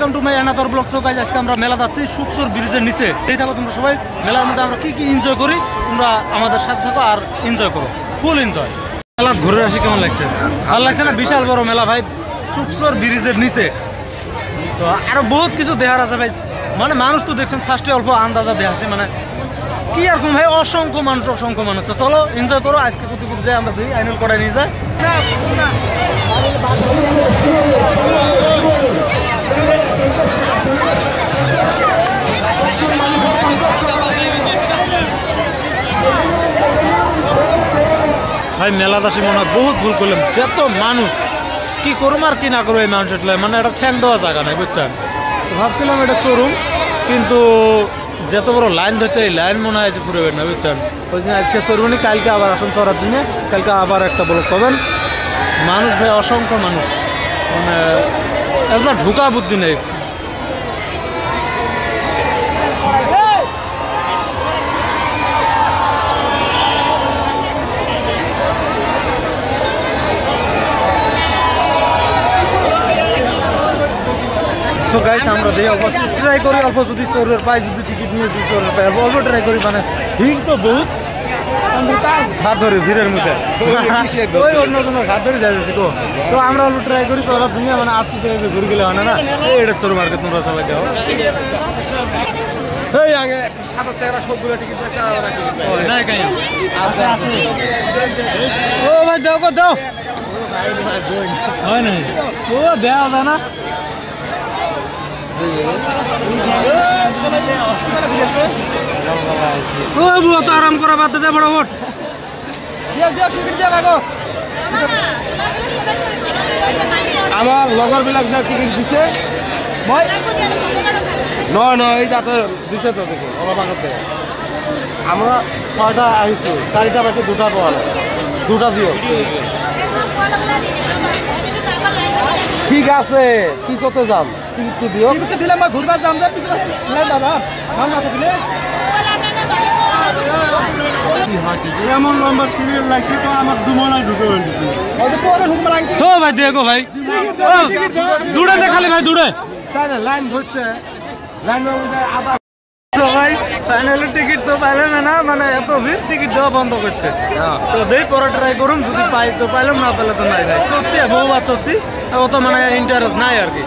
Welcome to my another blog. তো guys আজকে আমরা মেলা যাচ্ছি সুকসর ব্রিজের নিচে। এই থাকো তোমরা সবাই, মেলার মধ্যে আমরা কি কি এনজয় করি তোমরা আমাদের সাথে থাকো আর এনজয় করো, ফুল এনজয়। মেলা ঘুরে আসি কেমন লাগছে? ভালো লাগছে না? বিশাল বড় মেলা ভাই, সুকসর ব্রিজের নিচে। তো আরো বহুত কিছু দেখার আছে ভাই, মানে মানুষ তো দেখছেন ফার্স্টে অল্প আন্দাজা দেখাচ্ছে, মানে কি রকম ভাই, অসংখ্য মানুষ তো চলো এনজয় করো। আজকে কুতি কুতি যাই আমরা দিই আইনুল কড়াই নিয়ে যাই ভাই। মেলা দাসী মনে হয় বহুত ভুল করলাম, যত মানুষ কি করুম আর কি না করবো এই মানুষের, মানে একটা ঠ্যাং দেওয়া জায়গা নাই বুঝছেন। ভাবছিলাম এটা চড়ুম, কিন্তু যত বড় লাইন ধরছে এই লাইন মনে হয় পুরো না বুঝছেন। ওই জন্য আজকে চড়বনি, কালকে আবার আসুন চড়ার জন্য, কালকে আবার একটা ব্লগ পাবেন। মানুষ ভাই অসংখ্য মানুষ, মানে একটা ঢুকা বুদ্ধি নেই। সো গাইস আমরা দেখি অল্প ট্রাই করি, অল্প যদি চোরের পাই, যদি টিকিট নিয়ে যদি চোরের পাই অল্প ট্রাই করি, মানে ভিড় তো বহুত, হাত ধরে ভিড়ের মধ্যে ওই অন্যজনের হাত ধরে যাইছি তো। তো আমরা অল্প ট্রাই করি চোরার জন্য, মানে আটটি থেকে ঘুরে গেলে হয় না, এটা চোর মার্কেট তোমরা সবাই যাও। এই আগে সাত চাকা সবগুলো টিকিট ও ভাই দাও কো দাও হয় নাই, ও দেওয়া যায় না। আরাম করা বাদ দে বড় ভোট আমার লগর বিলাক যা টিকিট দিছে নয় এই যাতে দিছে তো দেখো অলপ আগতে আমরা 6টা আহিছো, 4টা বাজে 2টা পাওয়া না, 2টা দিও ঠিক আছে। পিছতে যাম টিকিট দিও, দিলে মই ঘুরবা যাম যে পিছতে দাদা নাম না থাকিলে এমন লম্বা সিরিয়াল লাগছে তো আমার দুমলাই ঢুকে গেছে। তো ভাই দেখো ভাই দূরে দেখালে ভাই দূরে লাইন ধরছে, লাইন ভাই ফাইনালি টিকিট তো পাইলাম না, মানে এত ভিড় টিকিট দেওয়া বন্ধ করছে। তো দেই পরে ট্রাই করুন, যদি পাই তো পাইলাম, না পেলে তো নাই ভাই। চলছি বহুবার চলছি, অত মানে ইন্টারেস্ট নাই আর কি।